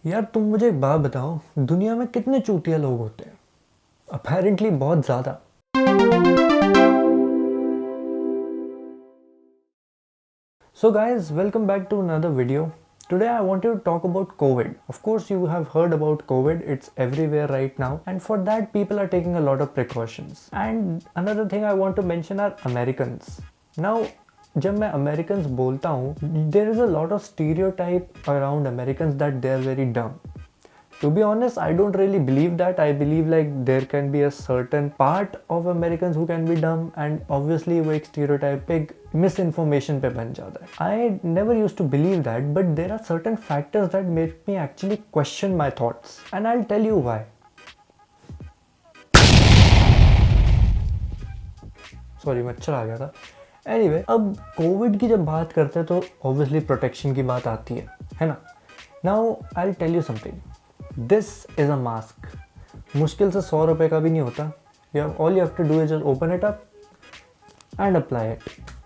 यार तुम मुझे एक बात बताओ, दुनिया में कितने चूतिया लोग होते हैं? अपेरेंटली बहुत ज़्यादा। So guys, welcome back to another video. Today I wanted to talk about COVID. Of course you have heard about COVID, it's everywhere right now, and for that people are taking a lot of precautions. And another thing I want to mention are Americans. Now जब मैं Americans बोलता हूँ, there is a lot of stereotype around Americans that they are very dumb. To be honest, I don't really believe that. I believe like there can be a certain part of Americans who can be dumb, and obviously वो एक stereotypic misinformation पे बन जाता है. I never used to believe that, but there are certain factors that make me actually question my thoughts, and I'll tell you why. Sorry मच्छर आ गया था. Anyway, अब कोविड की जब बात करते हैं तो ऑब्वियसली प्रोटेक्शन की बात आती है ना. Now I will tell you something. This is a mask. मुश्किल से 100 रुपये का भी नहीं होता. All you have to do is just open it up and apply it.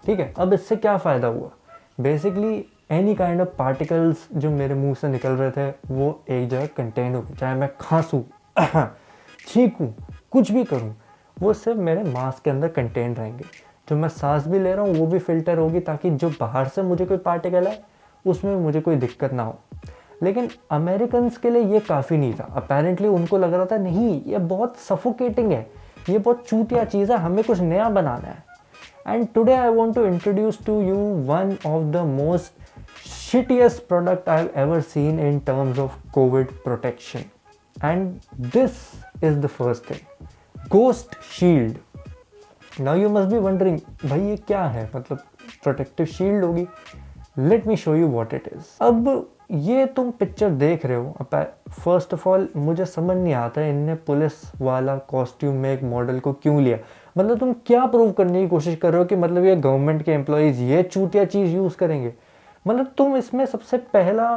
ठीक है, अब इससे क्या फ़ायदा हुआ? Basically any kind of particles जो मेरे मुंह से निकल रहे थे वो एक जगह कंटेन हो गए. चाहे मैं खांसूँ, छींकूँ, कुछ भी करूँ, वो सिर्फ मेरे मास्क के अंदर कंटेन रहेंगे. जो मैं सांस भी ले रहा हूँ वो भी फिल्टर होगी, ताकि जो बाहर से मुझे कोई पार्टिकल आए उसमें मुझे कोई दिक्कत ना हो. लेकिन अमेरिकन्स के लिए ये काफ़ी नहीं था. अपेरेंटली उनको लग रहा था नहीं, ये बहुत सफोकेटिंग है, ये बहुत चूतिया चीज़ है, हमें कुछ नया बनाना है. And today I want to introduce to you one of the most shittiest product I have ever seen in terms of covid protection. And this is the first thing, ghost shield. Now you must be wondering, भाई ये क्या है? मतलब protective shield होगी. Let me show you what it is. अब ये तुम picture देख रहे हो, फर्स्ट ऑफ ऑल मुझे समझ नहीं आता है इनने पुलिस वाला कॉस्ट्यूम में एक मॉडल को क्यों लिया. मतलब तुम क्या प्रूव करने की कोशिश कर रहे हो कि मतलब ये गवर्नमेंट के एम्प्लॉयज़ ये चूतिया चीज़ यूज़ करेंगे? मतलब तुम इसमें सबसे पहला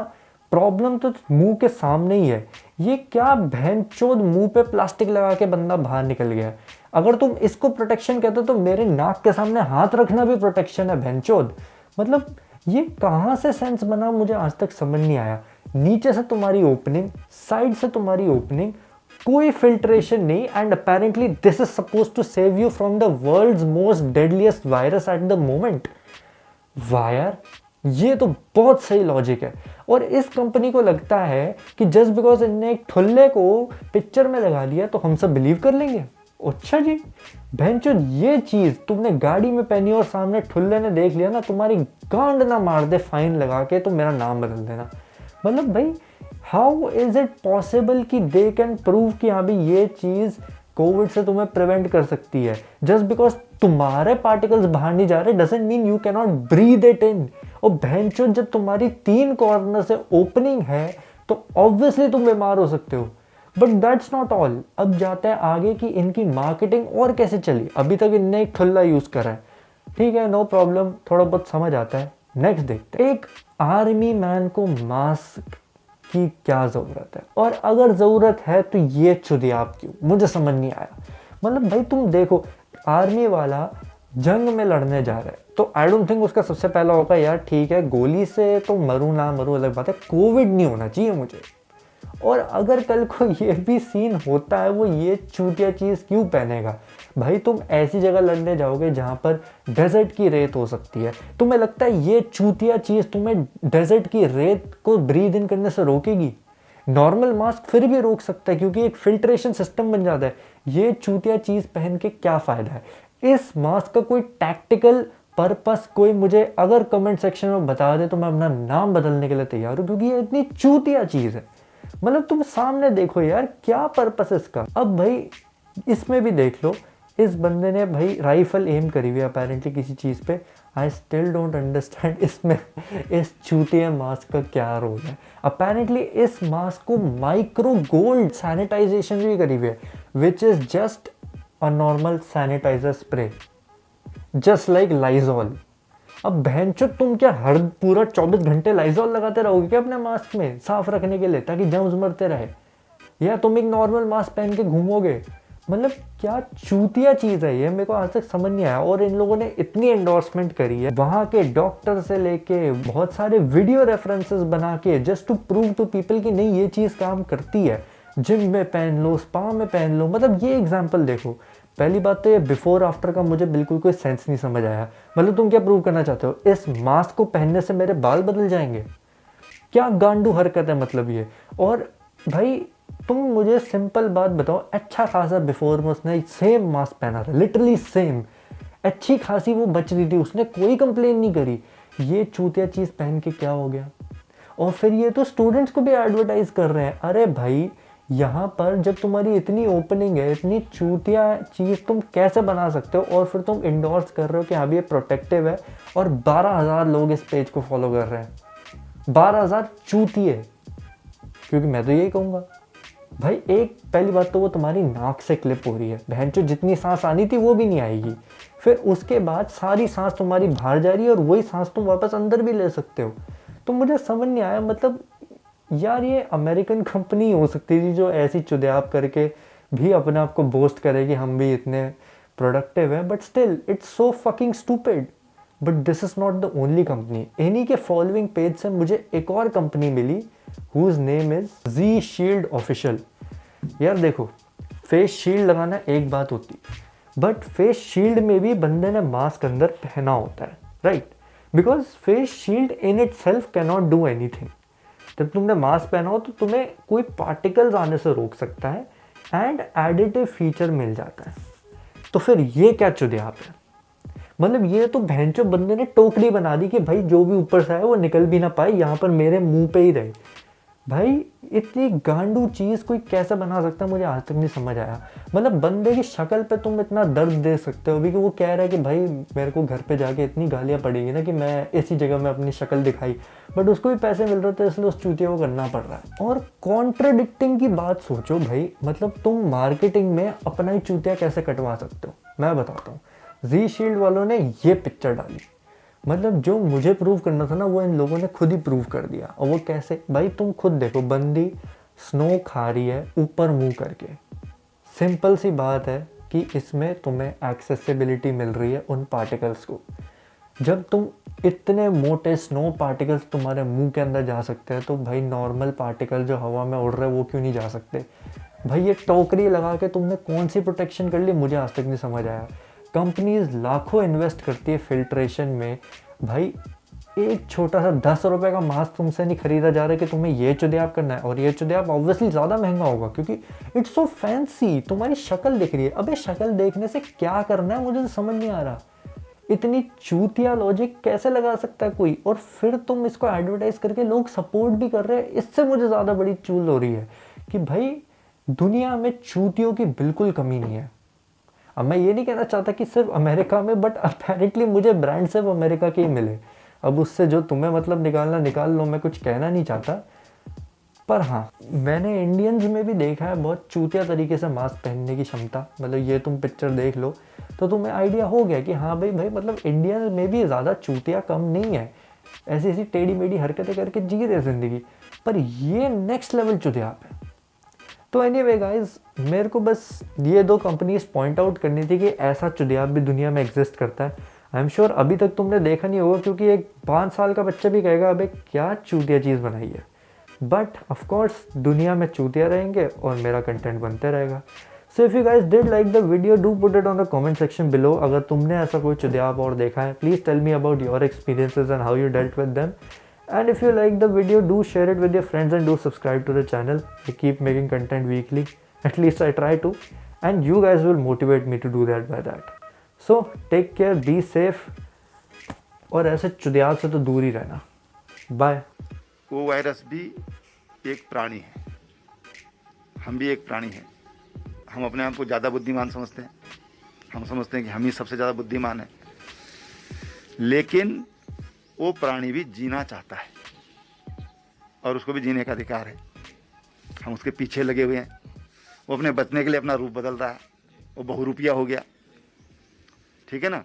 प्रॉब्लम तो मुंह के सामने ही है. ये क्या भैंचोद मुंह पे प्लास्टिक लगा के बंदा बाहर निकल गया. अगर तुम इसको प्रोटेक्शन कहते हो तो मेरे नाक के सामने हाथ रखना भी प्रोटेक्शन है भैंचोद. मतलब ये कहाँ से सेंस बना, मुझे आज तक समझ नहीं आया. नीचे से तुम्हारी ओपनिंग, साइड से तुम्हारी ओपनिंग, कोई फिल्ट्रेशन नहीं. And apparently this is suppose to save you from the world's most deadliest virus at the moment. वायर, ये तो बहुत सही लॉजिक है. और इस कंपनी को लगता है कि जस्ट बिकॉज इनने एक ठुल्ले को पिक्चर में लगा लिया तो हम सब बिलीव कर लेंगे. अच्छा जी, भैंचो ये चीज़ तुमने गाड़ी में पहनी और सामने ठुल्ले ने देख लिया ना, तुम्हारी गांड ना मार दे फाइन लगा के तो मेरा नाम बदल देना. मतलब भाई, हाउ इज इट पॉसिबल कि दे कैन प्रूव कि हाँ भाई ये चीज़ कोविड से तुम्हें प्रिवेंट कर सकती है. जस्ट बिकॉज तुम्हारे पार्टिकल्स बाहर नहीं जा रहे doesn't mean you can not breathe it in. और भैंचो जब तुम्हारी 3 कॉर्नर से ओपनिंग है तो ऑब्वियसली तुम बीमार हो सकते हो. But that's not all. अब जाते हैं आगे कि इनकी मार्केटिंग और कैसे चली. अभी तक इनने एक ठुल्ला यूज़ करा है, ठीक है, नो प्रॉब्लम, थोड़ा बहुत समझ आता है. नेक्स्ट देखते हैं, एक आर्मी मैन को मास्क की क्या ज़रूरत है, और अगर ज़रूरत है तो ये चुदियाब क्यों, मुझे समझ नहीं आया. मतलब भाई तुम देखो, आर्मी वाला जंग में लड़ने जा रहा है तो आई डोंट थिंक उसका सबसे पहला होगा यार ठीक है गोली से तो मरूँ ना मरूँ अलग बात है, कोविड नहीं होना चाहिए मुझे. और अगर कल को ये भी सीन होता है, वो ये चूतिया चीज़ क्यों पहनेगा? भाई तुम ऐसी जगह लड़ने जाओगे जहाँ पर डेजर्ट की रेत हो सकती है. तुम्हें लगता है ये चूतिया चीज़ तुम्हें डेजर्ट की रेत को ब्रीद इन करने से रोकेगी? नॉर्मल मास्क फिर भी रोक सकता है क्योंकि एक फिल्ट्रेशन सिस्टम बन जाता है. ये चूतिया चीज़ पहन के क्या फ़ायदा है? इस मास्क का कोई टैक्टिकल पर्पस कोई मुझे अगर कमेंट सेक्शन में बता दे तो मैं अपना नाम बदलने के लिए तैयार हूँ, क्योंकि ये इतनी चूतिया चीज़ है. मतलब तुम सामने देखो यार, क्या पर्पस है इसका. अब भाई इसमें भी देख लो, इस बंदे ने भाई राइफल एम करी हुई है अपेरेंटली किसी चीज़ पे. आई स्टिल डोंट अंडरस्टैंड इसमें इस चूतिया मास्क का क्या रोल है. अपेरेंटली इस मास्क को माइक्रो गोल्ड सैनिटाइजेशन भी करी हुई है, which is just a normal sanitiser spray, just like Lysol. अब बहनचोद तुम क्या हर पूरा 24 घंटे लाइजॉल लगाते रहोगे क्या अपने मास्क में साफ रखने के लिए ताकि जर्म्स मरते रहे? या तुम एक नॉर्मल मास्क पहन के घूमोगे? मतलब क्या चूतिया चीज़ है ये, मेरे को आज तक समझ नहीं आया। और इन लोगों ने इतनी एंडोर्समेंट करी है, वहाँ के डॉक्टर से लेके बहुत सारे वीडियो रेफरेंसेस बना के, just to prove to people कि नहीं ये चीज़ काम करती है। जिम में पहन लो, स्पा में पहन लो, मतलब ये एग्जाम्पल देखो। पहली बात तो ये बिफोर आफ्टर का मुझे बिल्कुल कोई सेंस नहीं समझ आया। मतलब तुम क्या प्रूव करना चाहते हो, इस मास्क को पहनने से मेरे बाल बदल जाएंगे? क्या गांडू हरकत है मतलब ये। और भाई तुम मुझे सिंपल बात बताओ, अच्छा खासा बिफोर में उसने सेम मास्क पहना था, लिटरली सेम, अच्छी खासी वो बच रही थी, उसने कोई कंप्लेन नहीं करी। ये चूतिया चीज़ पहन के क्या हो गया? और फिर ये तो स्टूडेंट्स को भी एडवर्टाइज कर रहे हैं। अरे भाई यहाँ पर जब तुम्हारी इतनी ओपनिंग है, इतनी चूतिया चीज़ तुम कैसे बना सकते हो? और फिर तुम इंडोर्स कर रहे हो कि हाँ ये प्रोटेक्टिव है, और 12,000 लोग इस पेज को फॉलो कर रहे हैं। 12,000 चूतिए, क्योंकि मैं तो यही कहूँगा भाई। एक पहली बात तो वो तुम्हारी नाक से क्लिप हो रही है, बहन चो जितनी सांस आनी थी वो भी नहीं आएगी। फिर उसके बाद सारी सांस तुम्हारी बाहर जा रही है, और वही सांस तुम वापस अंदर भी ले सकते हो। तो मुझे समझ नहीं आया, मतलब यार ये अमेरिकन कंपनी हो सकती थी जो ऐसी चुद्याप करके भी अपने आप को बोस्ट करे कि हम भी इतने प्रोडक्टिव हैं, but still it's so fucking stupid. But this is not the only company. इन्हीं के फॉलोइंग पेज से मुझे एक और कंपनी मिली whose name is G shield official. यार देखो, फेस शील्ड लगाना एक बात होती है, बट फेस शील्ड में भी बंदे ने मास्क अंदर पहना होता है, right? Because face shield in it self can not do any thing. जब तुमने मास्क पहना हो तो तुम्हें कोई पार्टिकल्स आने से रोक सकता है, एंड एडिटिव फीचर मिल जाता है। तो फिर ये क्या चुद्याप है? मतलब ये तो भैंचो बंदे ने टोकरी बना दी कि भाई जो भी ऊपर से आए वो निकल भी ना पाए, यहाँ पर मेरे मुंह पे ही रहे। भाई इतनी गांडू चीज़ कोई कैसे बना सकता है, मुझे आज तक नहीं समझ आया। मतलब बंदे की शक्ल पे तुम इतना दर्द दे सकते हो अभी कि वो कह रहा है कि भाई मेरे को घर पे जाके इतनी गालियाँ पड़ेगी ना कि मैं इसी जगह में अपनी शक्ल दिखाई, बट उसको भी पैसे मिल रहे थे इसलिए उस चूतिया को करना पड़ रहा है। और कॉन्ट्रडिक्टिंग की बात सोचो भाई, मतलब तुम मार्केटिंग में अपना ही चूतिया कैसे कटवा सकते हो? मैं बताता हूँ। जी शील्ड वालों ने ये पिक्चर डाली, मतलब जो मुझे प्रूव करना था ना वो इन लोगों ने खुद ही प्रूव कर दिया। और वो कैसे भाई, तुम खुद देखो, बंदी स्नो खा रही है ऊपर मुंह करके। सिंपल सी बात है कि इसमें तुम्हें एक्सेसिबिलिटी मिल रही है उन पार्टिकल्स को। जब तुम इतने मोटे स्नो पार्टिकल्स तुम्हारे मुंह के अंदर जा सकते हैं, तो भाई नॉर्मल पार्टिकल जो हवा में उड़ रहे हैं वो क्यों नहीं जा सकते? भाई ये टोकरी लगा के तुमने कौन सी प्रोटेक्शन कर ली, मुझे आज तक नहीं समझ आया। कंपनीज लाखों इन्वेस्ट करती है फिल्ट्रेशन में, भाई एक छोटा सा 10 रुपए का मास्क तुमसे नहीं खरीदा जा रहा है कि तुम्हें ये चुद्याप करना है। और ये चुद्याप ऑब्वियसली ज़्यादा महंगा होगा क्योंकि इट्स सो फैंसी। तुम्हारी शक्ल दिख रही है, अबे शक्ल देखने से क्या करना है मुझे तो समझ नहीं आ रहा। इतनी चूतिया लॉजिक कैसे लगा सकता है कोई? और फिर तुम इसको एडवर्टाइज करके लोग सपोर्ट भी कर रहे हैं। इससे मुझे ज़्यादा बड़ी चूल हो रही है कि भाई दुनिया में चूतियों की बिल्कुल कमी नहीं है। अब मैं ये नहीं कहना चाहता कि सिर्फ अमेरिका में, बट अपेरेंटली मुझे ब्रांड सिर्फ अमेरिका के ही मिले। अब उससे जो तुम्हें मतलब निकालना निकाल लो, मैं कुछ कहना नहीं चाहता। पर हाँ, मैंने इंडियंस में भी देखा है बहुत चूतिया तरीके से मास्क पहनने की क्षमता। मतलब ये तुम पिक्चर देख लो तो तुम्हें आइडिया हो गया कि हाँ भाई मतलब इंडियन में भी ज़्यादा चूतिया कम नहीं है। ऐसी ऐसी टेढ़ी मेढ़ी हरकतें करके जी रहे ज़िंदगी, पर ये नेक्स्ट लेवल चुतियाप है। तो एनीवे गाइस, मेरे को बस ये दो कंपनीज पॉइंट आउट करनी थी कि ऐसा चुदियाब भी दुनिया में एग्जिस्ट करता है। आई एम श्योर अभी तक तुमने देखा नहीं होगा, क्योंकि एक 5 साल का बच्चा भी कहेगा अबे क्या चूतिया चीज़ बनाई है। बट ऑफकोर्स दुनिया में चूतिया रहेंगे और मेरा कंटेंट बनते रहेगा। So if you guys did like the video, do put it on the comment section below. अगर तुमने ऐसा कोई चुदियाब और देखा है, please tell me about your experiences and how you dealt with them. And if you like the video, do share it with your friends and do subscribe to the channel. I keep making content weekly. At least I try to. And you guys will motivate me to do that by that. So take care, be safe. और ऐसे चुदियाल से तो दूर ही रहना. Bye. वो virus भी एक प्राणी है, हम भी एक प्राणी हैं। हम अपने आप को ज़्यादा बुद्धिमान समझते हैं, हम समझते हैं कि हम ही सबसे ज़्यादा बुद्धिमान हैं, लेकिन वो प्राणी भी जीना चाहता है और उसको भी जीने का अधिकार है। हम उसके पीछे लगे हुए हैं। वो अपने बचने के लिए अपना रूप बदल रहा है, वो बहुरूपिया हो गया, ठीक है ना।